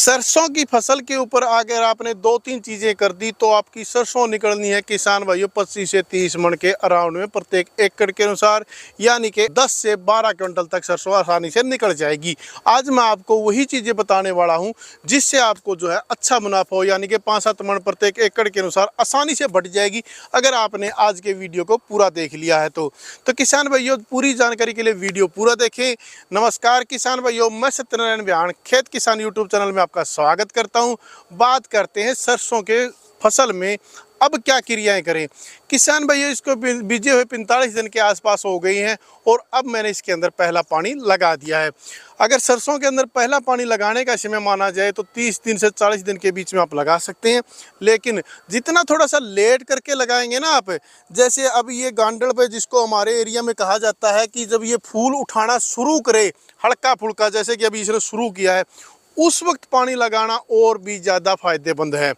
सरसों की फसल के ऊपर अगर आपने 2-3 चीज़ें कर दी तो आपकी सरसों निकलनी है किसान भाइयों 25 से 30 मन के अराउंड में प्रत्येक एकड़ के अनुसार, यानी कि 10 से 12 क्विंटल तक सरसों आसानी से निकल जाएगी। आज मैं आपको वही चीज़ें बताने वाला हूं जिससे आपको जो है अच्छा मुनाफा हो, यानी कि 5-7 मन प्रत्येक एकड़ के अनुसार आसानी से बढ़ जाएगी अगर आपने आज के वीडियो को पूरा देख लिया है तो किसान भाइयों पूरी जानकारी के लिए वीडियो पूरा देखें। नमस्कार किसान भाइयों, मैं सत्यनारायण बिहान खेत किसान यूट्यूब चैनल में आपका स्वागत करता हूं। बात करते हैं सरसों के फसल में अब क्या क्रियाएं करें। किसान भाइयों इसको बीजे हुए 45 दिन के आसपास हो गई हैं और अब मैंने इसके अंदर पहला पानी लगा दिया है। अगर सरसों के अंदर पहला पानी लगाने का समय माना जाए तो 30 दिन से 40 दिन के बीच में आप लगा सकते हैं, लेकिन जितना थोड़ा सा लेट करके लगाएंगे ना आप, जैसे अब ये गांडल पे जिसको हमारे एरिया में कहा जाता है कि जब ये फूल उठाना शुरू करे हल्का फुल्का, जैसे कि अभी इसने शुरू किया है, उस वक्त पानी लगाना और भी ज़्यादा फायदेमंद है,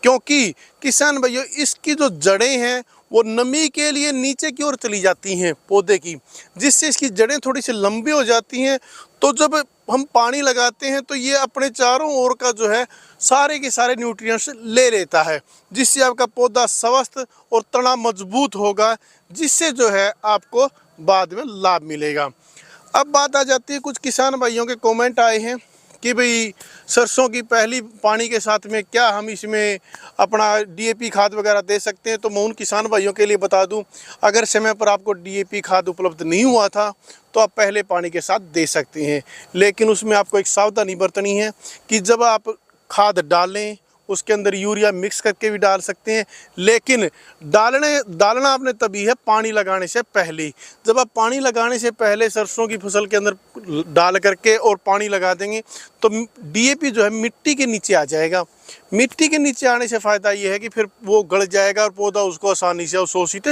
क्योंकि किसान भाइयों इसकी जो जड़ें हैं वो नमी के लिए नीचे की ओर चली जाती हैं पौधे की, जिससे इसकी जड़ें थोड़ी सी लंबी हो जाती हैं। तो जब हम पानी लगाते हैं तो ये अपने चारों ओर का जो है सारे के सारे न्यूट्रिएंट्स ले लेता है, जिससे आपका पौधा स्वस्थ और तना मजबूत होगा, जिससे जो है आपको बाद में लाभ मिलेगा। अब बात आ जाती है, कुछ किसान भाइयों के कमेंट आए हैं कि भाई सरसों की पहली पानी के साथ में क्या हम इसमें अपना डीएपी खाद वगैरह दे सकते हैं। तो मैं उन किसान भाइयों के लिए बता दूं, अगर समय पर आपको डीएपी खाद उपलब्ध नहीं हुआ था तो आप पहले पानी के साथ दे सकते हैं, लेकिन उसमें आपको एक सावधानी बरतनी है कि जब आप खाद डालें उसके अंदर यूरिया मिक्स करके भी डाल सकते हैं, लेकिन डालना आपने तभी है पानी लगाने से पहले। जब आप पानी लगाने से पहले सरसों की फसल के अंदर डाल करके और पानी लगा देंगे तो डीएपी जो है मिट्टी के नीचे आ जाएगा। मिट्टी के नीचे आने से फ़ायदा ये है कि फिर वो गल जाएगा और पौधा उसको आसानी से अवशोषित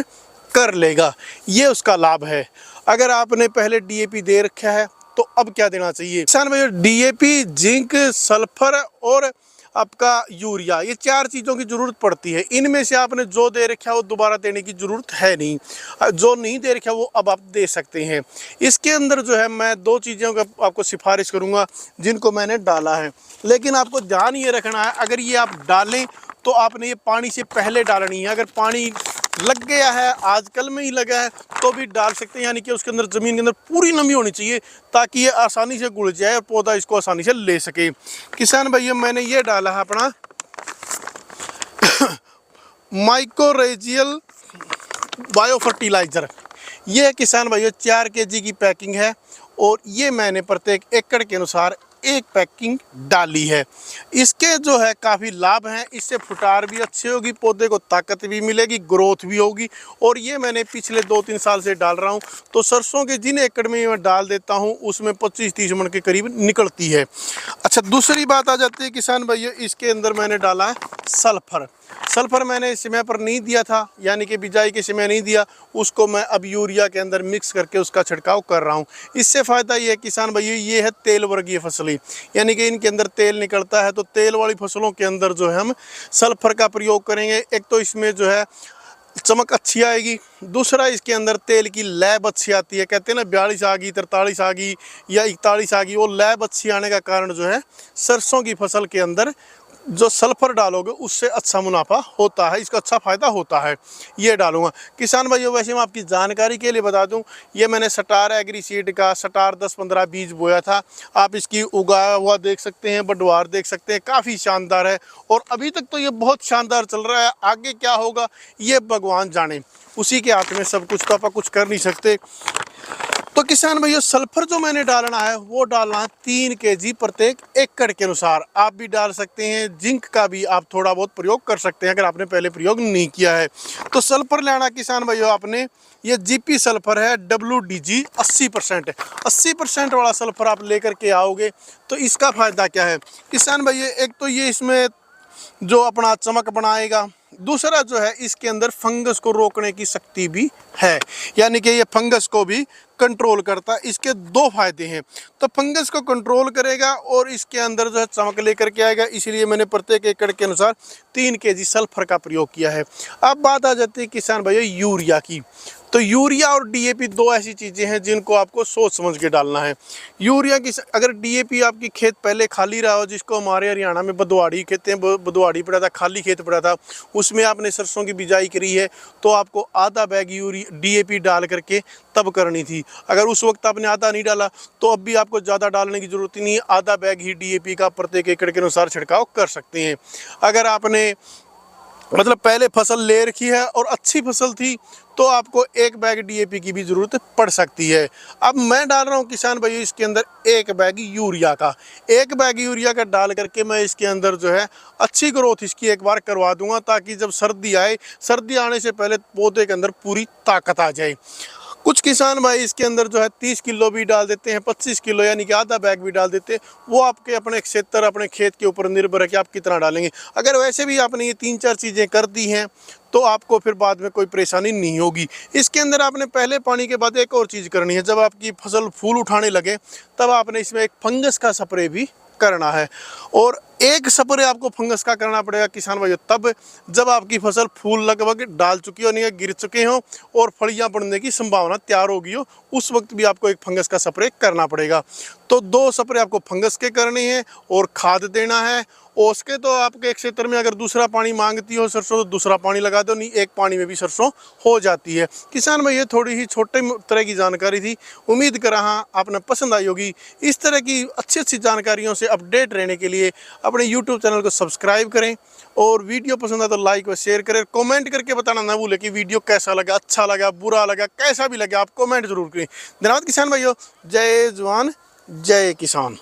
कर लेगा, ये उसका लाभ है। अगर आपने पहले डीएपी दे रखा है तो अब क्या देना चाहिए किसान भाई, डीएपी, जिंक, सल्फर और आपका यूरिया, ये 4 चीज़ों की ज़रूरत पड़ती है। इनमें से आपने जो दे रखा है वो दोबारा देने की ज़रूरत है नहीं, जो नहीं दे रखा वो अब आप दे सकते हैं। इसके अंदर जो है मैं 2 चीज़ों का आपको सिफारिश करूंगा जिनको मैंने डाला है, लेकिन आपको ध्यान ये रखना है अगर ये आप डालें तो आपने ये पानी से पहले डालनी है। अगर पानी लग गया है, आजकल में ही लगा है, तो भी डाल सकते हैं, यानी कि उसके अंदर ज़मीन के अंदर पूरी नमी होनी चाहिए ताकि ये आसानी से घुल जाए और पौधा इसको आसानी से ले सके। किसान भाइयों मैंने ये डाला है अपना माइक्रोरेजियल बायो फर्टिलाइज़र। ये किसान भाइयों 4 kg की पैकिंग है और ये मैंने प्रत्येक एकड़ के अनुसार एक पैकिंग डाली है। इसके जो है काफ़ी लाभ हैं, इससे फुटार भी अच्छी होगी, पौधे को ताकत भी मिलेगी, ग्रोथ भी होगी। और ये मैंने पिछले 2-3 साल से डाल रहा हूँ, तो सरसों के जिन एकड़ में मैं डाल देता हूँ उसमें 25-30 मन के करीब निकलती है। अच्छा, दूसरी बात आ जाती है किसान भाइयों, इसके अंदर मैंने डाला है सल्फर। सल्फर मैंने समय पर नहीं दिया था, यानी कि बिजाई के समय नहीं दिया, उसको मैं अब यूरिया के अंदर मिक्स करके उसका छिड़काव कर रहा हूँ। इससे फ़ायदा ये है किसान भाइयों, ये है तेल वर्गीय फसलें, यानी कि इनके अंदर तेल निकलता है, तो तेल वाली फसलों के अंदर जो है हम सल्फर का प्रयोग करेंगे। एक तो इसमें जो है चमक अच्छी आएगी, दूसरा इसके अंदर तेल की लैब अच्छी आती है। कहते हैं ना 42 आ गई, 43 आ गई या 41 आ गई, वो लैब अच्छी आने का कारण जो है सरसों की फसल के अंदर जो सल्फर डालोगे उससे अच्छा मुनाफा होता है, इसका अच्छा फ़ायदा होता है। ये डालूंगा किसान भाइयों। वैसे मैं आपकी जानकारी के लिए बता दूं, ये मैंने स्टार एग्रीसीड का स्टार 10-15 बीज बोया था। आप इसकी उगाया हुआ देख सकते हैं, बडवार देख सकते हैं, काफ़ी शानदार है और अभी तक तो ये बहुत शानदार चल रहा है। आगे क्या होगा ये भगवान जाने, उसी के हाथ में सब कुछ, तो आप कुछ कर नहीं सकते। तो किसान भाइयों सल्फर जो मैंने डालना है वो डालना है 3 kg प्रत्येक एकड़ के अनुसार। आप भी डाल सकते हैं, जिंक का भी आप थोड़ा बहुत प्रयोग कर सकते हैं अगर आपने पहले प्रयोग नहीं किया है। तो सल्फर लेना किसान भाइयों आपने, ये जीपी सल्फर है, WDG 80% वाला सल्फर आप लेकर के आओगे तो इसका फ़ायदा क्या है किसान भाइयों, एक तो ये इसमें जो अपना चमक बनाएगा, दूसरा जो है इसके अंदर फंगस को रोकने की शक्ति भी है, यानी कि ये फंगस को भी कंट्रोल करता है। इसके 2 फायदे हैं, तो फंगस को कंट्रोल करेगा और इसके अंदर जो है चमक लेकर के आएगा, इसलिए मैंने प्रत्येक एकड़ के अनुसार 3 kg सल्फर का प्रयोग किया है। अब बात आ जाती है किसान भाइयों यूरिया की। तो यूरिया और डीएपी दो ऐसी चीज़ें हैं जिनको आपको सोच समझ के डालना है। यूरिया की अगर डीएपी आपकी खेत पहले खाली रहा हो, जिसको हमारे हरियाणा में बदवाड़ी कहते हैं, बदवाड़ी पड़ा था, खाली खेत पड़ा था, उसमें आपने सरसों की बिजाई करी है, तो आपको आधा बैग डीएपी डाल करके तब करनी थी। अगर उस वक्त आपने आधा नहीं डाला तो अब भी आपको ज़्यादा डालने की ज़रूरत नहीं है, आधा बैग ही डीएपी का प्रत्येक एकड़ के अनुसार छिड़काव कर सकते हैं। अगर आपने मतलब पहले फसल ले रखी है और अच्छी फसल थी तो आपको एक बैग डीएपी की भी ज़रूरत पड़ सकती है। अब मैं डाल रहा हूँ किसान भाइयों इसके अंदर एक बैग यूरिया का, एक बैग यूरिया का डाल करके मैं इसके अंदर जो है अच्छी ग्रोथ इसकी एक बार करवा दूंगा, ताकि जब सर्दी आए, सर्दी आने से पहले पौधे के अंदर पूरी ताकत आ जाए। कुछ किसान भाई इसके अंदर जो है 30 किलो भी डाल देते हैं, 25 किलो यानी कि आधा बैग भी डाल देते हैं। वो आपके अपने क्षेत्र, अपने खेत के ऊपर निर्भर है कि आप कितना डालेंगे। अगर वैसे भी आपने ये 3-4 चीज़ें कर दी हैं तो आपको फिर बाद में कोई परेशानी नहीं होगी। इसके अंदर आपने पहले पानी के बाद एक और चीज़ करनी है, जब आपकी फसल फूल उठाने लगे तब आपने इसमें एक फंगस का स्प्रे भी करना है। और एक स्प्रे आपको फंगस का करना पड़ेगा किसान भाइयों तब जब आपकी फसल फूल लगभग डाल चुकी हो, नहीं गिर चुके हो और फलियां पड़ने की संभावना तैयार होगी हो, उस वक्त भी आपको एक फंगस का स्प्रे करना पड़ेगा। तो 2 स्प्रे आपको फंगस के करने हैं और खाद देना है। उसके तो आपके क्षेत्र में अगर दूसरा पानी मांगती हो सरसों तो दूसरा पानी लगा दो, नहीं एक पानी में भी सरसों हो जाती है। किसान भाई ये थोड़ी ही छोटे तरह की जानकारी थी, उम्मीद कर रहा आपने पसंद आई होगी। इस तरह की अच्छी अच्छी जानकारियों से अपडेट रहने के लिए अपने YouTube चैनल को सब्सक्राइब करें और वीडियो पसंद आए तो लाइक व शेयर करें। कमेंट करके बताना ना भूलें कि वीडियो कैसा लगा, अच्छा लगा, बुरा लगा, कैसा भी लगा, आप कमेंट जरूर करें। धन्यवाद किसान भाइयों। जय जवान जय किसान।